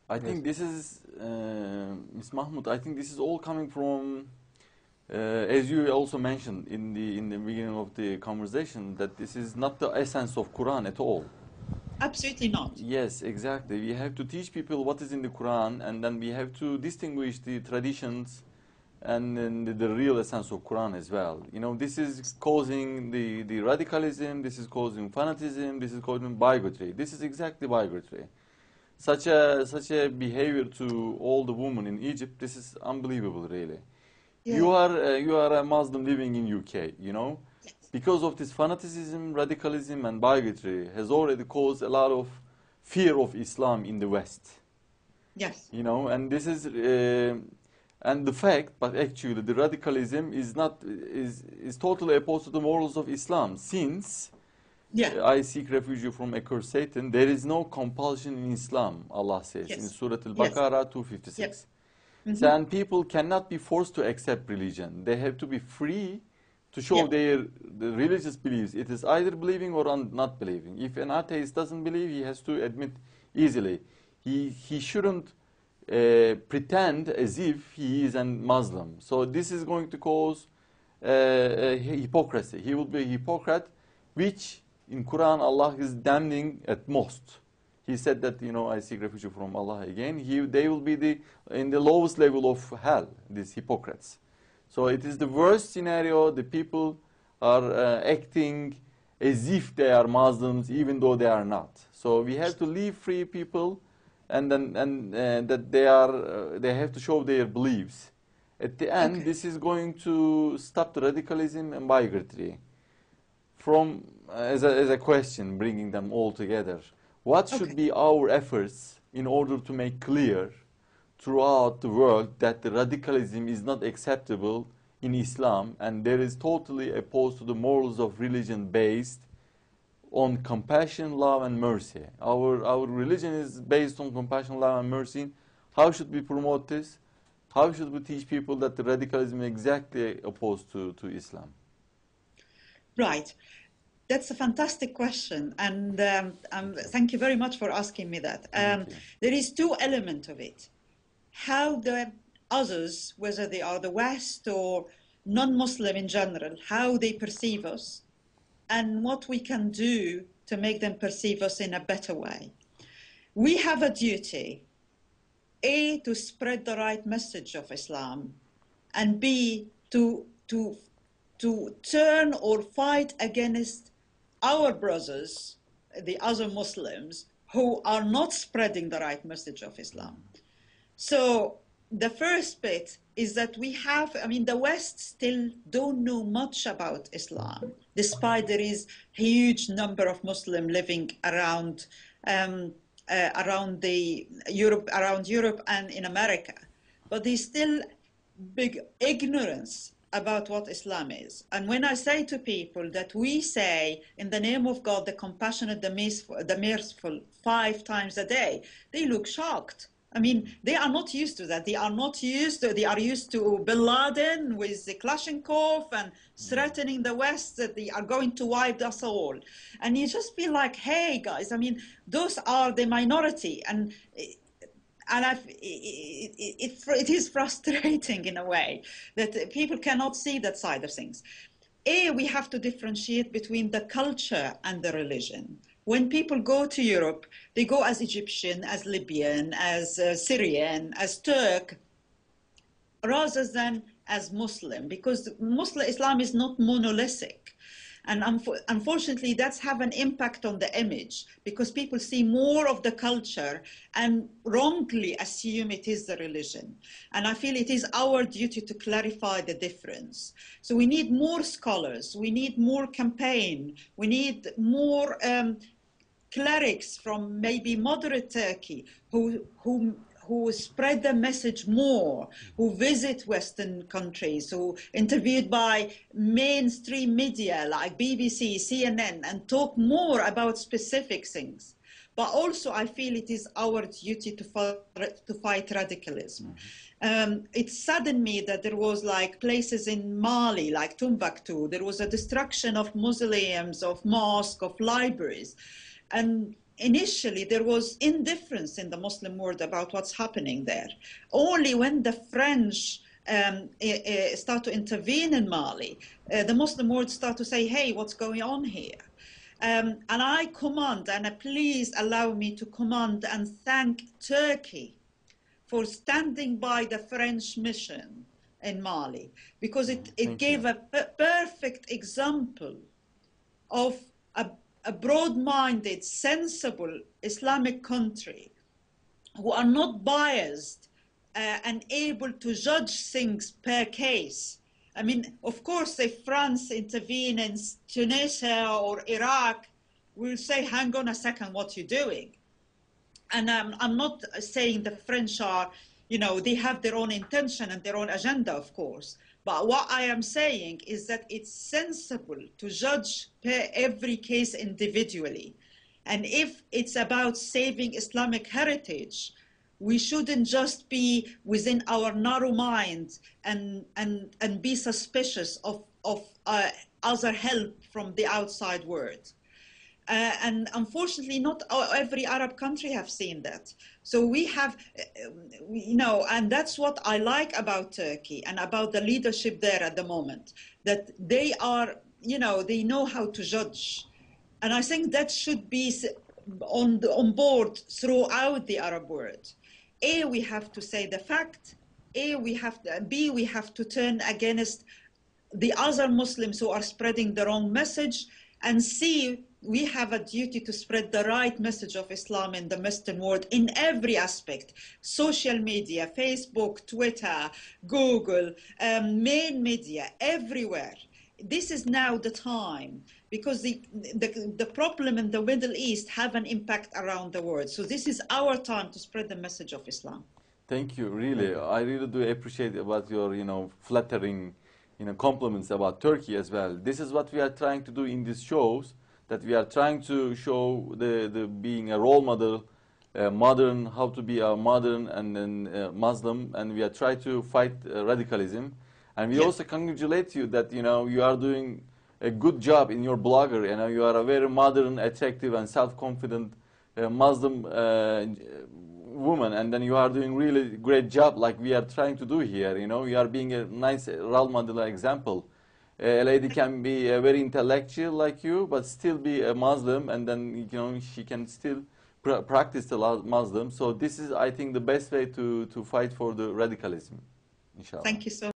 I Yes. think this is, Ms. Mahmoud, I think this is all coming from, as you also mentioned in the beginning of the conversation, that this is not the essence of Quran at all. Absolutely not. Yes, exactly. We have to teach people what is in the Quran, and then we have to distinguish the traditions and then the real essence of Quran as well. You know, this is causing the radicalism, this is causing fanatism, this is causing bigotry. This is exactly bigotry. Such a behavior to all the women in Egypt, this is unbelievable, really. Yeah. You are a Muslim living in UK, you know, Yes. because of this fanaticism, radicalism, and bigotry has already caused a lot of fear of Islam in the West, Yes. you know, and this is and the fact, but actually the radicalism is totally opposed to the morals of Islam, since Yeah. I seek refuge from accursed Satan. There is no compulsion in Islam, Allah says in Yes. Surah Yes. Al-Baqarah 256. Yep. So, and people cannot be forced to accept religion. They have to be free to show Yeah. the religious beliefs. It is either believing or not believing. If an atheist doesn't believe, he has to admit easily. He shouldn't pretend as if he is a Muslim. So this is going to cause hypocrisy. He will be a hypocrite, which in Quran Allah is damning at most. He said that, you know, I seek refuge from Allah again. They will be in the lowest level of hell, these hypocrites. So it is the worst scenario. The people are acting as if they are Muslims, even though they are not. So we have to leave free people, and that they have to show their beliefs. At the end, Okay. this is going to stop the radicalism and bigotry. From as a question, bringing them all together. What should Okay. be our efforts in order to make clear throughout the world that the radicalism is not acceptable in Islam, and there is totally opposed to the morals of religion based on compassion, love, and mercy. Our religion is based on compassion, love, and mercy. How should we promote this? How should we teach people that the radicalism is exactly opposed to Islam? Right. That's a fantastic question, and thank you very much for asking me that. Thank you. There is two elements of it. How the others, whether they are the West or non-Muslim in general, how they perceive us, and what we can do to make them perceive us in a better way. We have a duty, A, to spread the right message of Islam, and B, to turn or fight against our brothers, the other Muslims, who are not spreading the right message of Islam. So the first bit is that we have, I mean, the West still don't know much about Islam, despite there is huge number of Muslims living around Europe and in America. But there's still big ignorance about what Islam is. And when I say to people that we say, in the name of God, the compassionate, the merciful, 5 times a day, they look shocked. I mean, they are not used to that. They are used to Bin Laden with the Kalashnikov and threatening the West that they are going to wipe us all. And you just feel like, hey, guys, I mean, those are the minority. And it is frustrating in a way that people cannot see that side of things. We have to differentiate between the culture and the religion. When people go to Europe, they go as Egyptian, as Libyan, as Syrian, as Turk, rather than as Muslim, because Muslim Islam is not monolithic. And unfortunately, that's have an impact on the image, because people see more of the culture and wrongly assume it is the religion. And I feel it is our duty to clarify the difference. So we need more scholars, we need more campaign, we need more clerics from maybe moderate Turkey who spread the message more, who visit Western countries, who interviewed by mainstream media like BBC, CNN, and talk more about specific things. But also, I feel it is our duty to fight radicalism. It saddened me that there was like places in Mali, like Timbuktu, there was a destruction of mausoleums, of mosques, of libraries. And initially there was indifference in the Muslim world about what's happening there. Only when the French start to intervene in Mali, the Muslim world start to say, hey, what's going on here? And I command, and please allow me to command and thank Turkey for standing by the French mission in Mali, because it gave a perfect example of a broad-minded, sensible Islamic country who are not biased and able to judge things per case. I mean, of course, if France intervene in Tunisia or Iraq, we'll say, hang on a second, what you're doing. And I'm not saying the French are, you know, they have their own intention and their own agenda, of course. But what I am saying is that it's sensible to judge per every case individually. And if it's about saving Islamic heritage, we shouldn't just be within our narrow mind and be suspicious of other help from the outside world. And unfortunately, not every Arab country have seen that. So we have, you know, and that's what I like about Turkey and about the leadership there at the moment, that they are, you know, they know how to judge. And I think that should be on board throughout the Arab world. A, we have to say the fact. B, we have to turn against the other Muslims who are spreading the wrong message. And C, we have a duty to spread the right message of Islam in the Western world in every aspect. Social media, Facebook, Twitter, Google, main media, everywhere. This is now the time, because the problem in the Middle East have an impact around the world. So this is our time to spread the message of Islam. Thank you, really. I really do appreciate about your, you know, flattering, you know, compliments about Turkey as well. This is what we are trying to do in these shows, that we are trying to show the being a role model, modern, how to be a modern and then Muslim, and we are trying to fight radicalism. And we also congratulate you that, you know, you are doing a good job in your blogger. You know, you are a very modern, attractive, and self-confident Muslim woman, and then you are doing really great job, like we are trying to do here. You know, you are being a nice role model example. A lady can be very intellectual like you, but still be a Muslim, and then, you know, she can still practice the Muslim. So this is, I think, the best way to fight for the radicalism. Inshallah. Thank you so much.